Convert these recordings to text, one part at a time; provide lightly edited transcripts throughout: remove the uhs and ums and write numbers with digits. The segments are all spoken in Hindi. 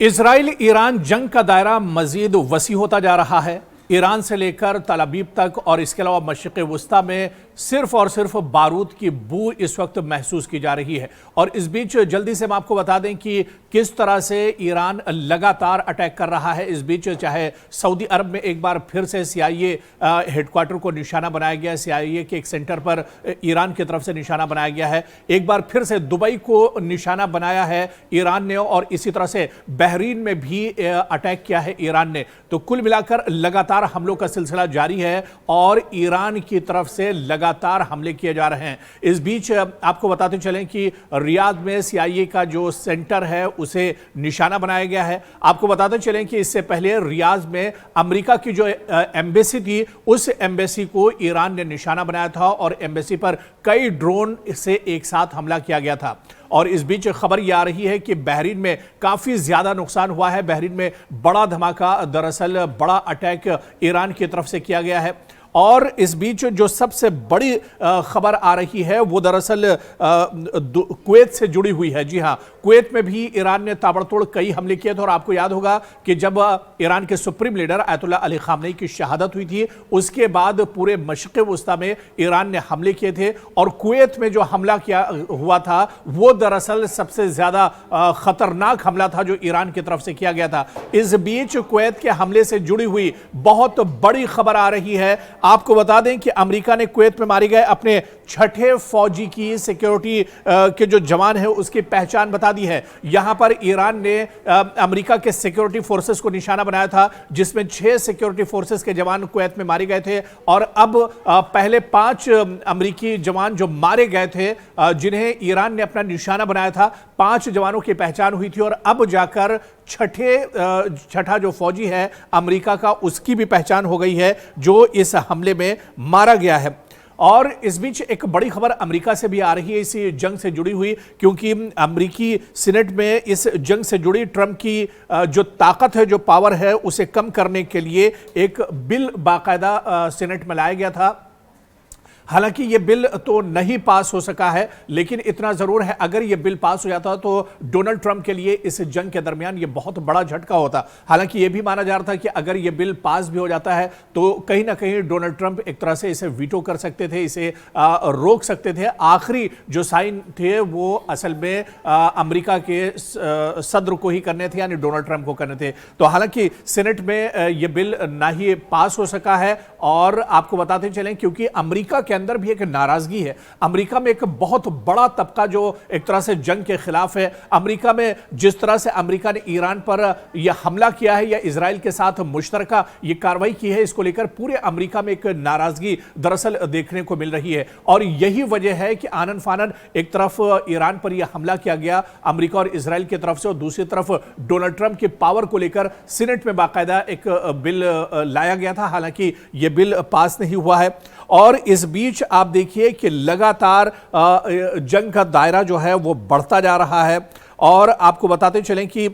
इजराइल ईरान जंग का दायरा मजीद वसी होता जा रहा है। ईरान से लेकर तल अबीब तक और इसके अलावा मशरिक़ वस्ता में सिर्फ और सिर्फ बारूद की बू इस वक्त महसूस की जा रही है। और इस बीच जल्दी से हम आपको बता दें कि किस तरह से ईरान लगातार अटैक कर रहा है। इस बीच चाहे सऊदी अरब में एक बार फिर से CIA हेडक्वार्टर को निशाना बनाया गया है, CIA के एक सेंटर पर ईरान की तरफ से निशाना बनाया गया है। एक बार फिर से दुबई को निशाना बनाया है ईरान ने, और इसी तरह से बहरीन में भी अटैक किया है ईरान ने। तो कुल मिलाकर लगातार हमलों का सिलसिला जारी है और ईरान की तरफ से लगातार हमले किए जा रहे हैं। इस बीच आपको बताते चलें कि रियाद में CIA का जो सेंटर है उसे निशाना बनाया गया है। आपको बताते चलें कि इससे पहले रियाद में अमेरिका की जो एम्बेसी थी उस एम्बेसी को ईरान ने निशाना बनाया था और एम्बेसी पर कई ड्रोन से एक साथ हमला किया गया था। और इस बीच खबर यह आ रही है कि बहरीन में काफी ज्यादा नुकसान हुआ है। बहरीन में बड़ा धमाका, दरअसल बड़ा अटैक ईरान की तरफ से किया गया है। और इस बीच जो सबसे बड़ी खबर आ रही है वो दरअसल कुवैत से जुड़ी हुई है। जी हां, कुवैत में भी ईरान ने ताबड़तोड़ कई हमले किए थे। और आपको याद होगा कि जब ईरान के supreme leader ayatollah Ali Khamenei की शहादत हुई थी उसके बाद पूरे मशरिक़ वस्ता में ईरान ने हमले किए थे। और कुवैत में जो हमला किया हुआ था वो दरअसल सबसे ज्यादा खतरनाक हमला था जो ईरान की तरफ से किया गया था। इस बीच कुवैत के हमले से जुड़ी हुई बहुत बड़ी खबर आ रही है। आपको बता दें कि अमेरिका ने कुवैत में मारे गए अपने छठे फौजी की सिक्योरिटी के जो जवान है उसकी पहचान बता दी है। यहां पर ईरान ने अमेरिका के सिक्योरिटी फोर्सेस को निशाना बनाया था जिसमें 6 सिक्योरिटी फोर्सेस के जवान कुवैत में मारे गए थे। और अब पहले 5 अमेरिकी जवान जो मारे गए थे जिन्हें ईरान ने अपना निशाना बनाया था, 5 जवानों की पहचान हुई थी। और अब जाकर छठा जो फौजी है अमेरिका का उसकी भी पहचान हो गई है जो इस हमले में मारा गया है। और इस बीच एक बड़ी खबर अमेरिका से भी आ रही है इसी जंग से जुड़ी हुई, क्योंकि अमेरिकी सीनेट में इस जंग से जुड़ी ट्रंप की जो ताकत है, जो पावर है, उसे कम करने के लिए एक बिल बाकायदा सीनेट में लाया गया था। हालांकि यह बिल तो नहीं पास हो सका है, लेकिन इतना जरूर है अगर यह बिल पास हो जाता तो डोनाल्ड ट्रंप के लिए इस जंग के दरमियान यह बहुत बड़ा झटका होता। हालांकि यह भी माना जा रहा था कि अगर यह बिल पास भी हो जाता है तो कहीं ना कहीं डोनाल्ड ट्रंप एक तरह से इसे वीटो कर सकते थे, इसे रोक सकते थे। आखिरी जो साइन थे वो असल में अमेरिका के सदर को ही करने थे, यानी डोनाल्ड ट्रंप को करने थे। तो हालांकि सीनेट में यह बिल ना ही पास हो सका है। और आपको बताते चलें क्योंकि अमेरिका के अंदर भी एक नाराजगी है। अमेरिका में एक बहुत बड़ा तबका जो एक तरह से जंग के खिलाफ है। अमेरिका में जिस तरह से अमेरिका ने ईरान पर यह हमला किया है या इजराइल के साथ मुश्तरका ये कार्रवाई की है, इसको लेकर पूरे अमेरिका में एक नाराजगी दरअसल देखने को मिल रही है। और यही वजह है कि आनन फानन एक तरफ ईरान पर यह हमला किया गया अमेरिका और इजराइल की तरफ से, और दूसरी तरफ डोनाल्ड ट्रंप की पावर को लेकर सीनेट में बाकायदा एक बिल लाया गया था। हालांकि यह बिल पास नहीं हुआ है। और इस बीच आप देखिए कि लगातार जंग का दायरा जो है वो बढ़ता जा रहा है। और आपको बताते चलें कि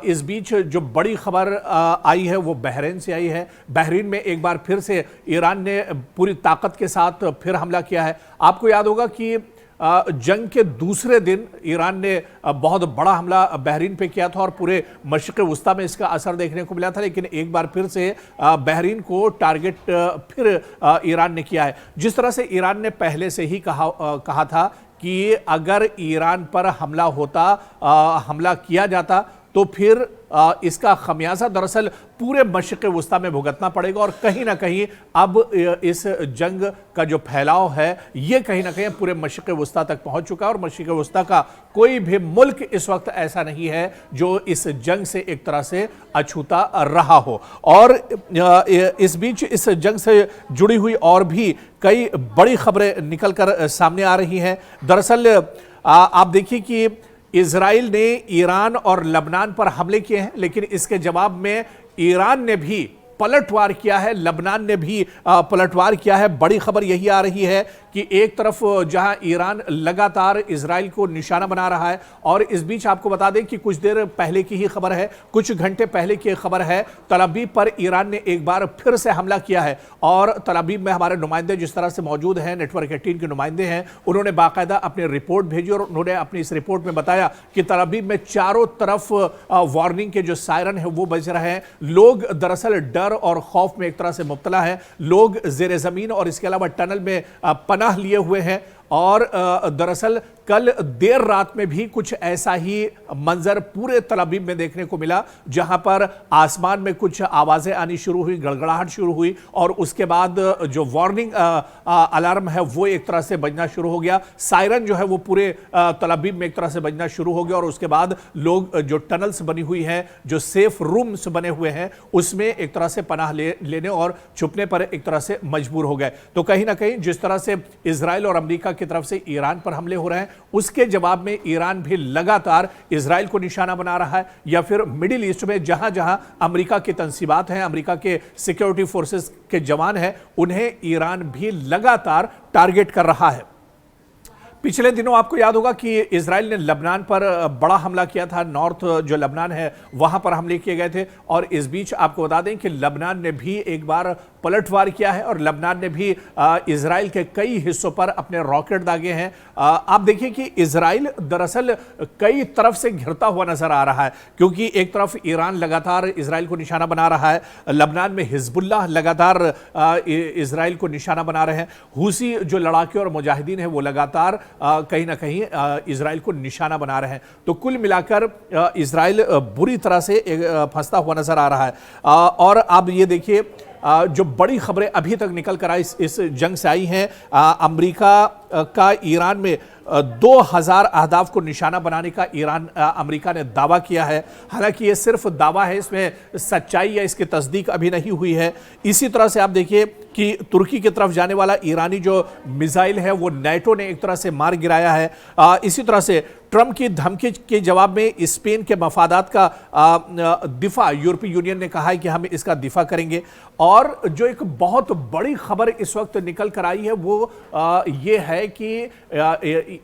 इस बीच जो बड़ी खबर आई है वो बहरीन से आई है। बहरीन में एक बार फिर से ईरान ने पूरी ताकत के साथ फिर हमला किया है। आपको याद होगा कि जंग के दूसरे दिन ईरान ने बहुत बड़ा हमला बहरीन पे किया था और पूरे मशरिक़ वस्ता में इसका असर देखने को मिला था। लेकिन एक बार फिर से बहरीन को टारगेट फिर ईरान ने किया है। जिस तरह से ईरान ने पहले से ही कहा था कि अगर ईरान पर हमला किया जाता तो फिर इसका खमियाजा दरअसल पूरे मशरिक़ वस्ता में भुगतना पड़ेगा। और कहीं ना कहीं अब इस जंग का जो फैलाव है ये कहीं ना कहीं पूरे मशरिक़ वस्ता तक पहुंच चुका है। और मशरिक़ वस्ता का कोई भी मुल्क इस वक्त ऐसा नहीं है जो इस जंग से एक तरह से अछूता रहा हो। और इस बीच इस जंग से जुड़ी हुई और भी कई बड़ी खबरें निकल कर सामने आ रही हैं। दरअसल आप देखिए कि इजराइल ने ईरान और लबनान पर हमले किए हैं, लेकिन इसके जवाब में ईरान ने भी पलटवार किया है, लबनान ने भी पलटवार किया है। बड़ी खबर यही आ रही है कि एक तरफ जहां ईरान लगातार इजराइल को निशाना बना रहा है, और इस बीच आपको बता दें कि कुछ देर पहले की ही खबर है, कुछ घंटे पहले की खबर है, तल अवीव पर ईरान ने एक बार फिर से हमला किया है। और तल अवीव में हमारे नुमाइंदे जिस तरह से मौजूद हैं, नेटवर्क 18 के नुमाइंदे हैं, उन्होंने बाकायदा अपनी रिपोर्ट भेजी और उन्होंने अपनी इस रिपोर्ट में बताया कि तल अवीव में चारों तरफ वार्निंग के जो सायरन है वो बज रहे हैं। लोग दरअसल डर और खौफ में एक तरह से मुब्तला है। लोग जेर जमीन और इसके अलावा टनल में पनाह लिए हुए हैं। और दरअसल कल देर रात में भी कुछ ऐसा ही मंजर पूरे तल अवीव में देखने को मिला, जहां पर आसमान में कुछ आवाजें आनी शुरू हुई, गड़गड़ाहट शुरू हुई, और उसके बाद जो वार्निंग अलार्म है वो एक तरह से बजना शुरू हो गया। सायरन जो है वो पूरे तल अवीव में एक तरह से बजना शुरू हो गया। और उसके बाद लोग जो टनल्स बनी हुई हैं, जो सेफ रूम्स बने हुए हैं, उसमें एक तरह से पनाह लेने और छुपने पर एक तरह से मजबूर हो गए। तो कहीं ना कहीं जिस तरह से इजराइल और अमेरिका की तरफ से ईरान पर हमले हो रहे हैं, उसके जवाब में ईरान भी लगातार इजराइल को निशाना बना रहा है, या फिर मिडिल ईस्ट में जहां जहां अमेरिका की तंसीबात हैं, अमेरिका के सिक्योरिटी फोर्सेस के जवान हैं, उन्हें ईरान भी लगातार टारगेट कर रहा है। पिछले दिनों आपको याद होगा कि इजराइल ने लबनान पर बड़ा हमला किया था। नॉर्थ जो लबनान है वहां पर हमले किए गए थे, और इस बीच आपको बता दें कि लबनान ने भी एक बार पलटवार किया है और लबनान ने भी इजराइल के कई हिस्सों पर अपने रॉकेट दागे हैं। आप देखिए कि इजराइल दरअसल कई तरफ से घिरता हुआ नजर आ रहा है, क्योंकि एक तरफ ईरान लगातार इजराइल को निशाना बना रहा है, लबनान में हिजबुल्लाह लगातार इजराइल को निशाना बना रहे हैं, हुसी जो लड़ाके और मुजाहिदीन है वो लगातार कहीं ना कहीं इजराइल को निशाना बना रहे हैं। तो कुल मिलाकर इजराइल बुरी तरह से फंसता हुआ नजर आ रहा है। और अब ये देखिए जो बड़ी खबरें अभी तक निकल कर आई इस जंग से आई हैं, अमेरिका का ईरान में 2000 अहदाफ को निशाना बनाने का अमेरिका ने दावा किया है। हालांकि ये सिर्फ दावा है, इसमें सच्चाई या इसकी तस्दीक अभी नहीं हुई है। इसी तरह से आप देखिए कि तुर्की की तरफ जाने वाला ईरानी जो मिसाइल है वो नाटो ने एक तरह से मार गिराया है। इसी तरह से ट्रंप की धमकी के जवाब में स्पेन के मफादात का दिफा यूरोपीय यूनियन ने कहा है कि हम इसका दिफा करेंगे। और जो एक बहुत बड़ी खबर इस वक्त निकल कर आई है वो ये है कि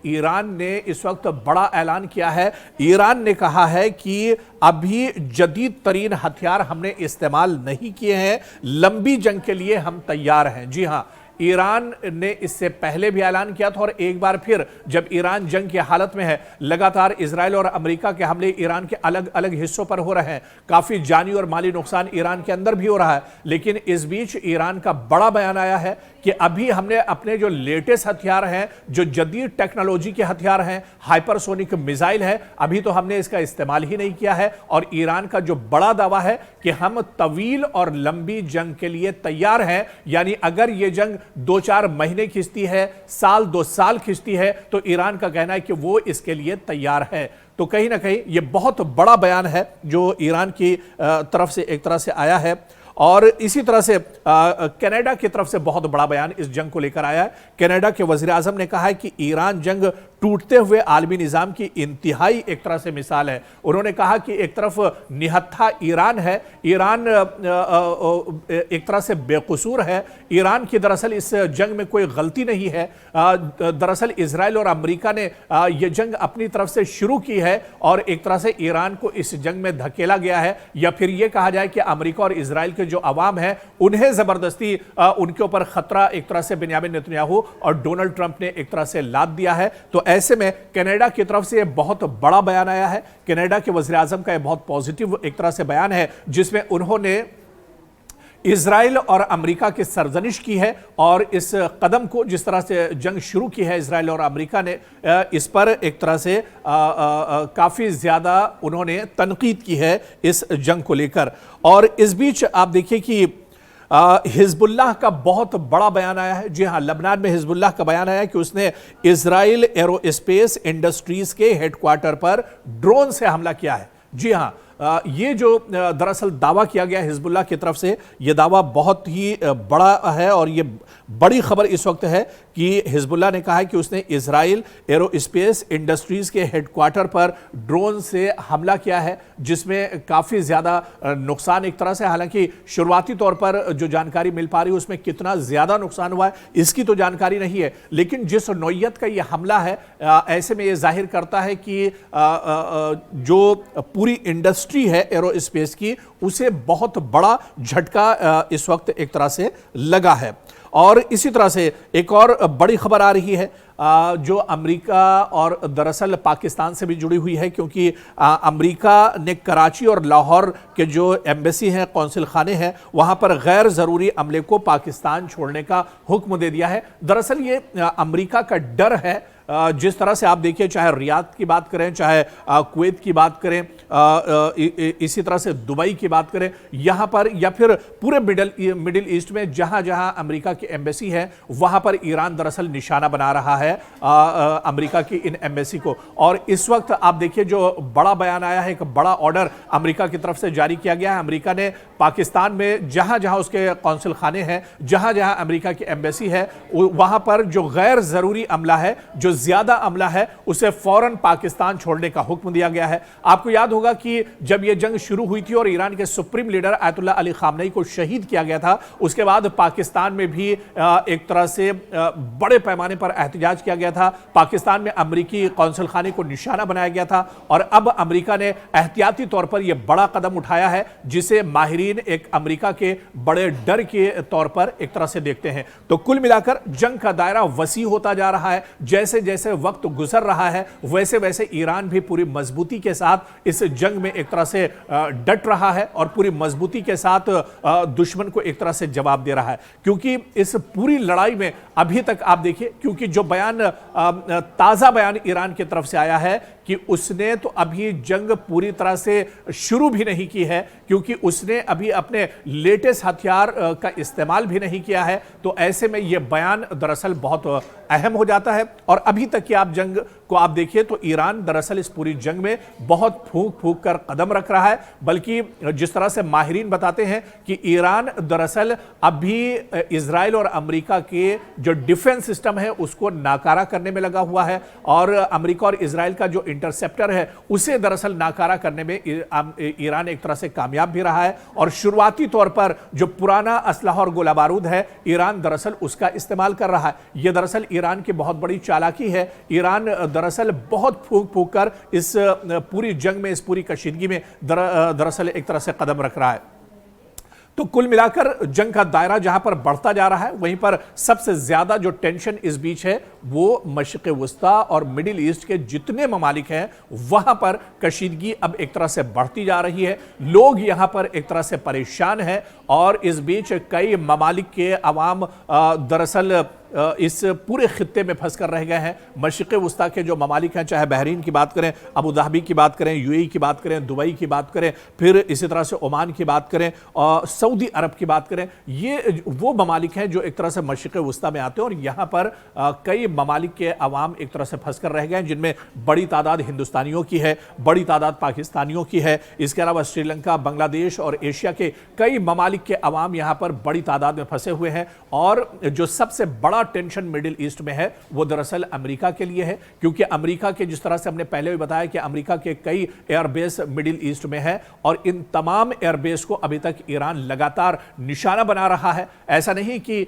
ईरान ने इस वक्त बड़ा ऐलान किया है। ईरान ने कहा है कि अभी जदीद तरीन हथियार हमने इस्तेमाल नहीं किए हैं, लंबी जंग के लिए हम तैयार हैं। जी हां, ईरान ने इससे पहले भी ऐलान किया था और एक बार फिर जब ईरान जंग की हालत में है, लगातार इजराइल और अमेरिका के हमले ईरान के अलग अलग हिस्सों पर हो रहे हैं, काफी जानी और माली नुकसान ईरान के अंदर भी हो रहा है। लेकिन इस बीच ईरान का बड़ा बयान आया है कि अभी हमने अपने जो लेटेस्ट हथियार हैं, जो जदीद टेक्नोलॉजी के हथियार हैं, हाइपरसोनिक मिसाइल है, अभी तो हमने इसका इस्तेमाल ही नहीं किया है। और ईरान का जो बड़ा दावा है कि हम तवील और लंबी जंग के लिए तैयार हैं, यानी अगर यह जंग 2-4 महीने खिंचती है, साल 2 साल खिंचती है, तो ईरान का कहना है कि वो इसके लिए तैयार है। तो कहीं ना कहीं ये बहुत बड़ा बयान है जो ईरान की तरफ से एक तरह से आया है। और इसी तरह से कनाडा की तरफ से बहुत बड़ा बयान इस जंग को लेकर आया है। कनाडा के वजीर आजम ने कहा है कि ईरान जंग टूटते हुए आलमी निजाम की इंतहाई एक तरह से मिसाल है। उन्होंने कहा कि एक तरफ निहत्था ईरान है, ईरान एक तरह से बेकसूर है, ईरान की दरअसल इस जंग में कोई गलती नहीं है। दरअसल इजराइल और अमेरिका ने यह जंग अपनी तरफ से शुरू की है और एक तरह से ईरान को इस जंग में धकेला गया है। या फिर यह कहा जाए कि अमेरिका और इजराइल के जो अवाम है उन्हें जबरदस्ती उनके ऊपर खतरा एक तरह से बेंयामिन नेतन्याहू और डोनाल्ड ट्रंप ने एक तरह से लाद दिया है। तो ऐसे में कनाडा की तरफ से बहुत बड़ा बयान आया है। कनाडा के वज़ीर आज़म का यह बहुत पॉजिटिव एक तरह से बयान है, जिसमें उन्होंने इजराइल और अमेरिका की सरजनिश की है और इस कदम को, जिस तरह से जंग शुरू की है इजराइल और अमेरिका ने, इस पर एक तरह से काफ़ी ज़्यादा उन्होंने तनकीद की है इस जंग को लेकर। और इस बीच आप देखिए कि हिजबुल्लाह का बहुत बड़ा बयान आया है। जी हाँ, लबनान में हिजबुल्लाह का बयान आया है कि उसने इजराइल एरोस्पेस इंडस्ट्रीज के हेडक्वार्टर पर ड्रोन से हमला किया है। जी हाँ, ये जो दरअसल दावा किया गया हिजबुल्लाह की तरफ से, ये दावा बहुत ही बड़ा है और ये बड़ी खबर इस वक्त है कि हिजबुल्लाह ने कहा है कि उसने इजराइल एरोस्पेस इंडस्ट्रीज के हेडक्वार्टर पर ड्रोन से हमला किया है, जिसमें काफ़ी ज़्यादा नुकसान एक तरह से, हालांकि शुरुआती तौर पर जो जानकारी मिल पा रही है उसमें कितना ज़्यादा नुकसान हुआ है इसकी तो जानकारी नहीं है, लेकिन जिस नौयत का ये हमला है ऐसे में ये जाहिर करता है कि जो पूरी इंडस्ट्री है एरोस्पेस की उसे बहुत बड़ा झटका इस वक्त एक तरह से लगा है। और इसी तरह से एक और बड़ी खबर आ रही है जो अमेरिका और दरअसल पाकिस्तान से भी जुड़ी हुई है, क्योंकि अमेरिका ने कराची और लाहौर के जो एम्बेसी हैं, कौंसिल खाने हैं, वहां पर गैर ज़रूरी अमले को पाकिस्तान छोड़ने का हुक्म दे दिया है। दरअसल ये अमेरिका का डर है, जिस तरह से आप देखिए, चाहे रियाद की बात करें, चाहे कुवैत की बात करें, इसी तरह से दुबई की बात करें, यहाँ पर या फिर पूरे मिडिल ईस्ट में जहाँ जहाँ अमेरिका की एम्बेसी है वहाँ पर ईरान दरअसल निशाना बना रहा है अमेरिका की इन एम्बेसी को। और इस वक्त आप देखिए जो बड़ा बयान आया है, एक बड़ा ऑर्डर अमेरिका की तरफ से जारी किया गया है। अमेरिका ने पाकिस्तान में जहाँ जहाँ उसके कौंसिल खाने हैं, जहाँ जहाँ अमेरिका की एम्बेसी है, वहाँ पर जो गैर ज़रूरी अमला है, जो ज्यादा अमला है, उसे फौरन पाकिस्तान छोड़ने का हुक्म दिया गया है। आपको याद होगा कि जब यह जंग शुरू हुई थी और ईरान के supreme leader Ayatollah Ali Khamenei को शहीद किया गया था, उसके बाद पाकिस्तान में भी एक तरह से बड़े पैमाने पर एहतजाज किया गया था। पाकिस्तान में अमेरिकी कौंसिल खाने को निशाना बनाया गया था और अब अमेरिका ने एहतियाती तौर पर यह बड़ा कदम उठाया है, जिसे माहिरीन एक अमेरिका के बड़े डर के तौर पर एक तरह से देखते हैं। तो कुल मिलाकर जंग का दायरा वसी होता जा रहा है। जैसे जैसे वक्त गुजर रहा है वैसे वैसे ईरान भी पूरी मजबूती के साथ इस जंग में एक तरह से डट रहा है और पूरी मजबूती के साथ दुश्मन को एक तरह से जवाब दे रहा है। क्योंकि इस पूरी लड़ाई में अभी तक आप देखिए, क्योंकि जो बयान ताजा बयान ईरान की तरफ से आया है कि उसने तो अभी जंग पूरी तरह से शुरू भी नहीं की है, क्योंकि उसने अभी अपने लेटेस्ट हथियार का इस्तेमाल भी नहीं किया है। तो ऐसे में यह बयान दरअसल बहुत अहम हो जाता है। और अभी तक की आप जंग को आप देखिए तो ईरान दरअसल इस पूरी जंग में बहुत फूंक फूंक कर कदम रख रहा है, बल्कि जिस तरह से माहिरीन बताते हैं कि ईरान दरअसल अभी इजराइल और अमेरिका के जो डिफेंस सिस्टम है उसको नाकारा करने में लगा हुआ है, और अमेरिका और इजराइल का जो इंटरसेप्टर है उसे दरअसल नाकारा करने में ईरान एक तरह से कामयाब भी रहा है। और शुरुआती तौर पर जो पुराना असलहा और गोला बारूद है, ईरान दरअसल उसका इस्तेमाल कर रहा है। यह दरअसल ईरान की बहुत बड़ी चालाकी है। ईरान दरअसल बहुत फूंक फूंक कर इस पूरी जंग में, इस पूरी कशीदगी में दरअसल एक तरह से कदम रख रहा है। तो कुल मिलाकर जंग का दायरा जहां पर बढ़ता जा रहा है, वहीं पर सबसे ज्यादा जो टेंशन इस बीच है वो मशरिक़ वस्ता और मिडिल ईस्ट के जितने ममालिक हैं वहां पर कशीदगी अब एक तरह से बढ़ती जा रही है। लोग यहां पर एक तरह से परेशान हैं और इस बीच कई ममालिक के अवाम दरअसल इस पूरे खित्ते में फंस कर रह गए हैं। मशरिक़ वस्ता के जो ममालिक हैं, चाहे बहरीन की बात करें, अबू धाबी की बात करें, यूएई की बात करें, दुबई की बात करें, फिर इसी तरह से ओमान की बात करें और सऊदी अरब की बात करें, ये वो ममालिक हैं जो एक तरह से मशरिक़ वस्ता में आते हैं। और यहाँ पर कई ममालिक के अवाम एक तरह से फंस कर रह गए हैं, जिनमें बड़ी तादाद हिंदुस्तानियों की है, बड़ी तादाद पाकिस्तानियों की है। इसके अलावा श्रीलंका, बांग्लादेश और एशिया के कई ममालिक के अवाम यहाँ पर बड़ी तादाद में फंसे हुए हैं। और जो सबसे बड़ा टेंशन मिडिल ईस्ट में है वो दरअसल अमेरिका के लिए है, क्योंकि अमेरिका के, जिस तरह से हमने पहले भी बताया कि अमेरिका के कई एयरबेस मिडिल ईस्ट में है और इन तमाम एयरबेस को अभी तक ईरान लगातार निशाना बना रहा है। ऐसा नहीं कि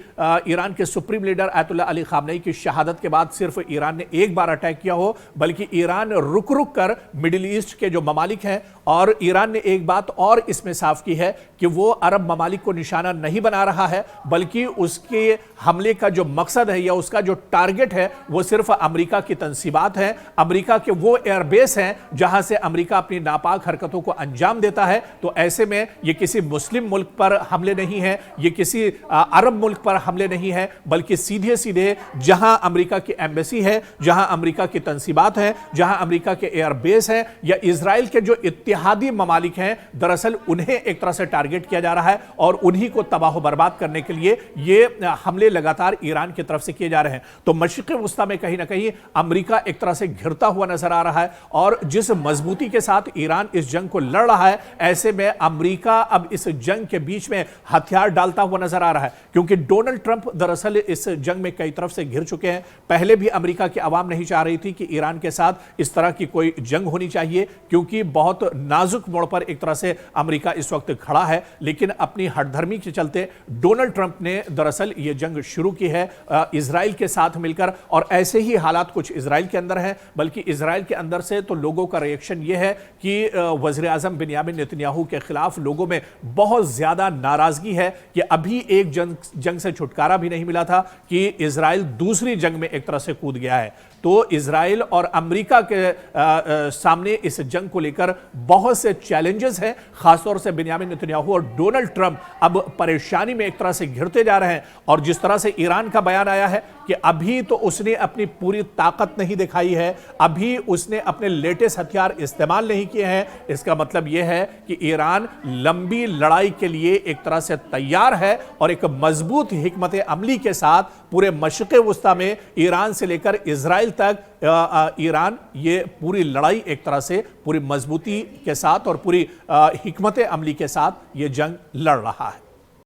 ईरान के supreme leader Ayatollah Ali Khamenei की शहादत के बाद सिर्फ ईरान ने एक बार अटैक किया हो, बल्कि ईरान रुक रुक कर मिडिल ईस्ट के जो ममालिक हैं, और ईरान ने एक बात और इसमें साफ की है कि वो अरब ममालिक को निशाना नहीं बना रहा है, बल्कि उसके हमले का जो मकसद है या उसका जो टारगेट है वो सिर्फ अमेरिका की तंसीबात है, अमेरिका के वो एयरबेस हैं जहां से अमेरिका अपनी नापाक हरकतों को अंजाम देता है। तो ऐसे में ये किसी मुस्लिम मुल्क पर हमले नहीं है, ये किसी अरब मुल्क पर हमले नहीं है, बल्कि सीधे सीधे जहां अमेरिका की एम्बेसी है, जहां अमेरिका की तंसीबात है, जहां अमेरिका के एयरबेस हैं या इजराइल के जो इत्तेहादी ममालिक हैं, दरअसल उन्हें एक तरह से टारगेट किया जा रहा है और उन्हीं को तबाह बर्बाद करने के लिए ये हमले लगातार ईरान ईरान की तरफ से किए जा रहे हैं। तो मशरिक़ वस्ता में कहीं ना कहीं अमेरिका एक तरह से घिरता हुआ नजर आ रहा है और जिस मजबूती के साथ ईरान इस जंग को लड़ रहा है, ऐसे में अमेरिका अब इस जंग के बीच में हथियार डालता हुआ नजर आ रहा है, क्योंकि डोनाल्ड ट्रंप दरअसल इस जंग में कई तरफ से घिर चुके हैं। पहले भी अमेरिका की आवाम नहीं चाह रही थी कि ईरान के साथ इस तरह की कोई जंग होनी चाहिए, क्योंकि बहुत नाजुक मोड़ पर एक तरह से अमेरिका इस वक्त खड़ा है। लेकिन अपनी हठधर्मी के चलते डोनाल्ड ट्रंप ने दरअसल ये जंग शुरू की है इजराइल के साथ मिलकर, और ऐसे ही हालात कुछ इजराइल के अंदर हैं। बल्कि इजराइल के अंदर से तो लोगों का रिएक्शन यह है कि वज़ीर आज़म बिन्यामिन नेतन्याहू के खिलाफ लोगों में बहुत ज्यादा नाराजगी है कि अभी एक जंग से छुटकारा भी नहीं मिला था कि इजराइल दूसरी जंग में एक तरह से कूद गया है। तो इजराइल और अमेरिका के सामने इस जंग को लेकर बहुत से चैलेंजेस हैं, खासतौर से बिन्यामिन नेतन्याहू और डोनाल्ड ट्रंप अब परेशानी में एक तरह से घिरते जा रहे हैं। और जिस तरह से ईरान का बयान आया है कि अभी तो उसने अपनी पूरी ताकत नहीं दिखाई है, अभी उसने अपने लेटेस्ट हथियार इस्तेमाल नहीं किए हैं, इसका मतलब यह है कि ईरान लंबी लड़ाई के लिए एक तरह से तैयार है और एक मजबूत हिकमत अमली के साथ पूरे मशरिक़ वस्ता में ईरान से लेकर इजराइल तक ईरान ये पूरी लड़ाई एक तरह से पूरी मजबूती के साथ और पूरी हिकमत अमली के साथ ये जंग लड़ रहा है।